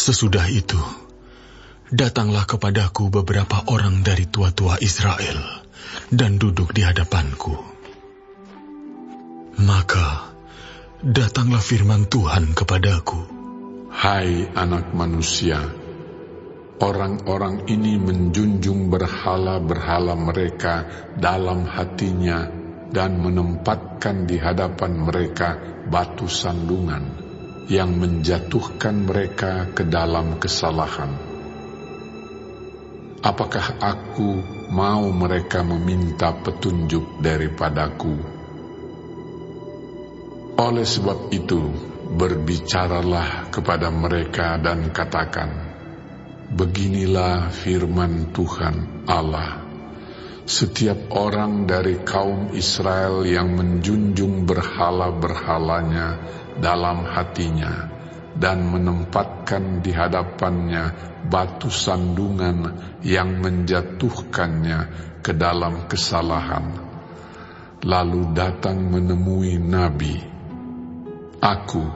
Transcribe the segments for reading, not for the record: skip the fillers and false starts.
Sesudah itu, datanglah kepadaku beberapa orang dari tua-tua Israel dan duduk di hadapanku. Maka datanglah firman Tuhan kepadaku. Hai anak manusia, orang-orang ini menjunjung berhala-berhala mereka dalam hatinya dan menempatkan di hadapan mereka batu sandungan yang menjatuhkan mereka ke dalam kesalahan. Apakah aku mau mereka meminta petunjuk daripadaku? Oleh sebab itu, berbicaralah kepada mereka dan katakan, beginilah firman Tuhan Allah. Setiap orang dari kaum Israel yang menjunjung berhala-berhalanya dalam hatinya dan menempatkan di hadapannya batu sandungan yang menjatuhkannya ke dalam kesalahan, lalu datang menemui Nabi, aku,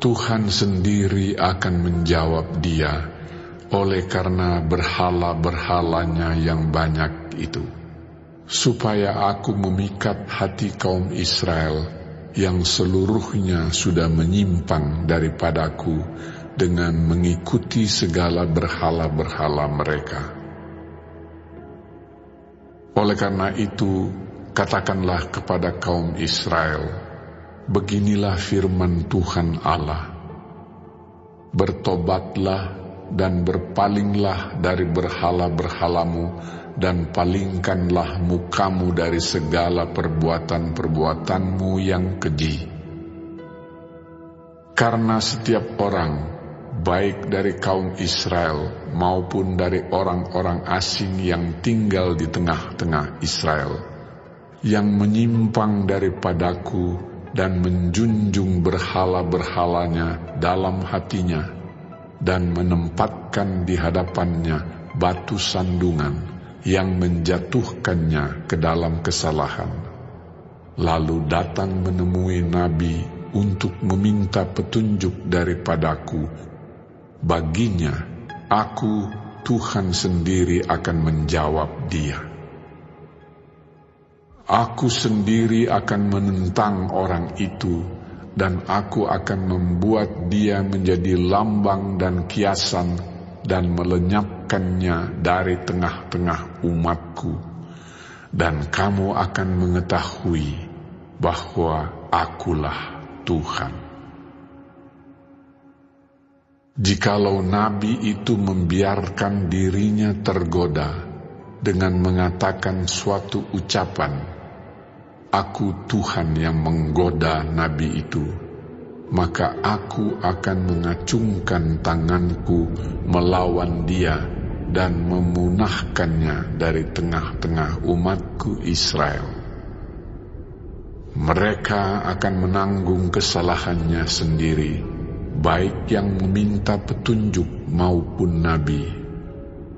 Tuhan sendiri akan menjawab dia oleh karena berhala-berhalanya yang banyak itu, supaya aku memikat hati kaum Israel yang seluruhnya sudah menyimpang daripadaku dengan mengikuti segala berhala-berhala mereka. Oleh karena itu, katakanlah kepada kaum Israel, beginilah firman Tuhan Allah, bertobatlah dan berpalinglah dari berhala-berhalamu dan palingkanlah mukamu dari segala perbuatan-perbuatanmu yang keji. Karena setiap orang, baik dari kaum Israel maupun dari orang-orang asing yang tinggal di tengah-tengah Israel, yang menyimpang daripadaku dan menjunjung berhala-berhalanya dalam hatinya, dan menempatkan di hadapannya batu sandungan yang menjatuhkannya ke dalam kesalahan, lalu datang menemui Nabi untuk meminta petunjuk daripadaku, baginya aku, Tuhan sendiri akan menjawab dia. Aku sendiri akan menentang orang itu, dan aku akan membuat dia menjadi lambang dan kiasan dan melenyapkannya dari tengah-tengah umatku, dan kamu akan mengetahui bahwa akulah Tuhan. Jikalau nabi itu membiarkan dirinya tergoda dengan mengatakan suatu ucapan, aku Tuhan yang menggoda nabi itu, maka aku akan mengacungkan tanganku melawan dia dan memunahkannya dari tengah-tengah umatku Israel. Mereka akan menanggung kesalahannya sendiri, baik yang meminta petunjuk maupun nabi,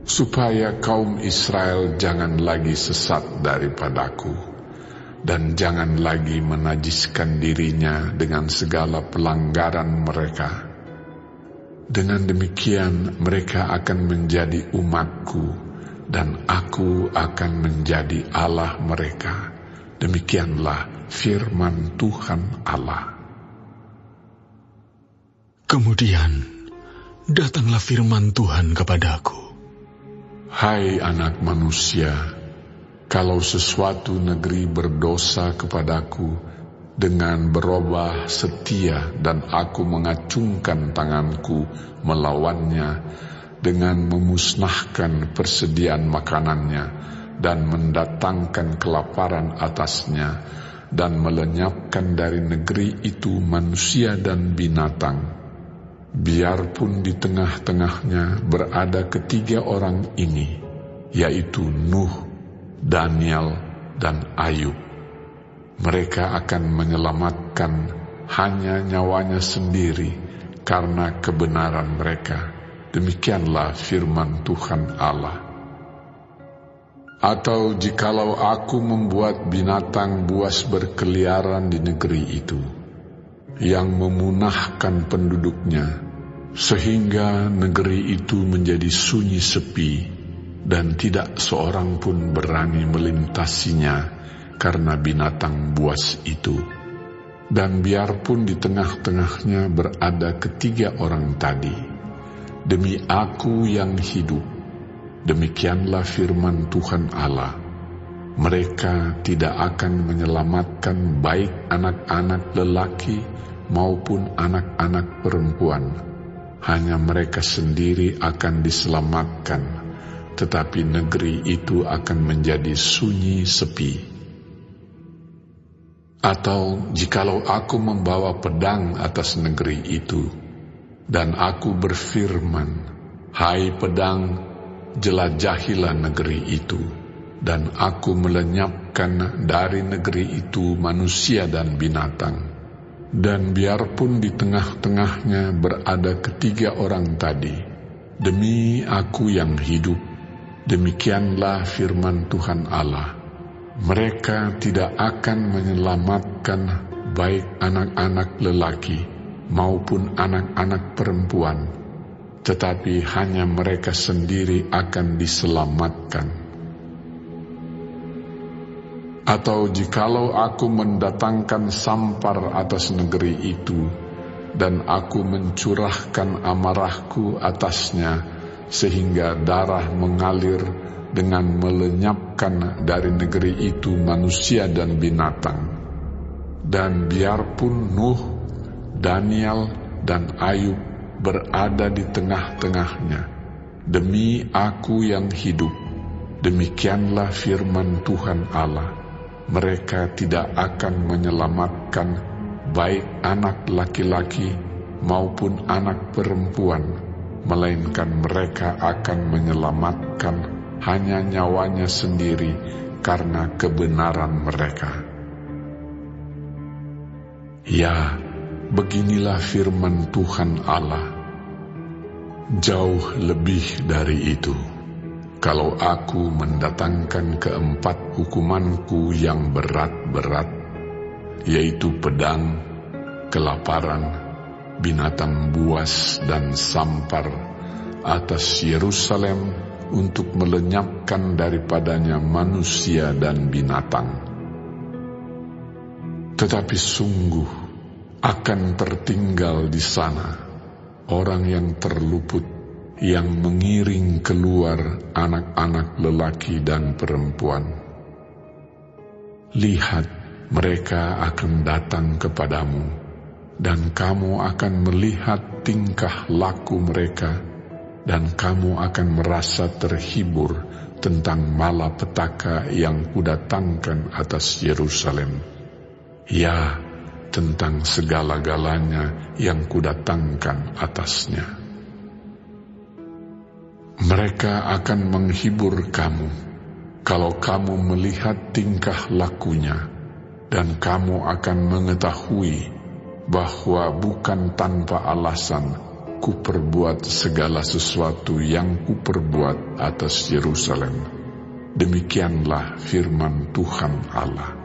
supaya kaum Israel jangan lagi sesat daripadaku, dan jangan lagi menajiskan dirinya dengan segala pelanggaran mereka. Dengan demikian mereka akan menjadi umatku, dan aku akan menjadi Allah mereka. Demikianlah firman Tuhan Allah. Kemudian datanglah firman Tuhan kepadaku. Hai anak manusia, kalau sesuatu negeri berdosa kepadaku dengan berubah setia dan aku mengacungkan tanganku melawannya dengan memusnahkan persediaan makanannya dan mendatangkan kelaparan atasnya dan melenyapkan dari negeri itu manusia dan binatang, biarpun di tengah-tengahnya berada ketiga orang ini, yaitu Nuh, Daniel, dan Ayub, mereka akan menyelamatkan hanya nyawanya sendiri karena kebenaran mereka. Demikianlah firman Tuhan Allah. Atau jikalau aku membuat binatang buas berkeliaran di negeri itu, yang memunahkan penduduknya, sehingga negeri itu menjadi sunyi sepi dan tidak seorang pun berani melintasinya karena binatang buas itu. Dan biarpun di tengah-tengahnya berada ketiga orang tadi, demi Aku yang hidup, demikianlah firman Tuhan Allah, mereka tidak akan menyelamatkan baik anak-anak lelaki maupun anak-anak perempuan. Hanya mereka sendiri akan diselamatkan, tetapi negeri itu akan menjadi sunyi sepi. Atau jikalau Aku membawa pedang atas negeri itu, dan Aku berfirman, hai pedang, jelajahilah negeri itu, dan Aku melenyapkan dari negeri itu manusia dan binatang. Dan biarpun di tengah-tengahnya berada ketiga orang tadi, demi Aku yang hidup, demikianlah firman Tuhan Allah, mereka tidak akan menyelamatkan baik anak-anak lelaki maupun anak-anak perempuan, tetapi hanya mereka sendiri akan diselamatkan. Atau jikalau Aku mendatangkan sampar atas negeri itu, dan Aku mencurahkan amarahku atasnya, sehingga darah mengalir dengan melenyapkan dari negeri itu manusia dan binatang. Dan biarpun Nuh, Daniel, dan Ayub berada di tengah-tengahnya, demi Aku yang hidup, demikianlah firman Tuhan Allah, mereka tidak akan menyelamatkan baik anak laki-laki maupun anak perempuan, melainkan mereka akan menyelamatkan hanya nyawanya sendiri karena kebenaran mereka. Ya, beginilah firman Tuhan Allah, jauh lebih dari itu. Kalau Aku mendatangkan keempat hukumanku yang berat-berat, yaitu pedang, kelaparan, binatang buas, dan sampar atas Yerusalem, untuk melenyapkan daripadanya manusia dan binatang. Tetapi sungguh akan tertinggal di sana orang yang terluput, yang mengiring keluar anak-anak lelaki dan perempuan. Lihat, mereka akan datang kepadamu, dan kamu akan melihat tingkah laku mereka, dan kamu akan merasa terhibur tentang malapetaka yang kudatangkan atas Yerusalem. Ya, tentang segala-galanya yang kudatangkan atasnya. Mereka akan menghibur kamu kalau kamu melihat tingkah lakunya, dan kamu akan mengetahui bahwa bukan tanpa alasan Kuperbuat segala sesuatu yang Kuperbuat atas Yerusalem. Demikianlah firman Tuhan Allah.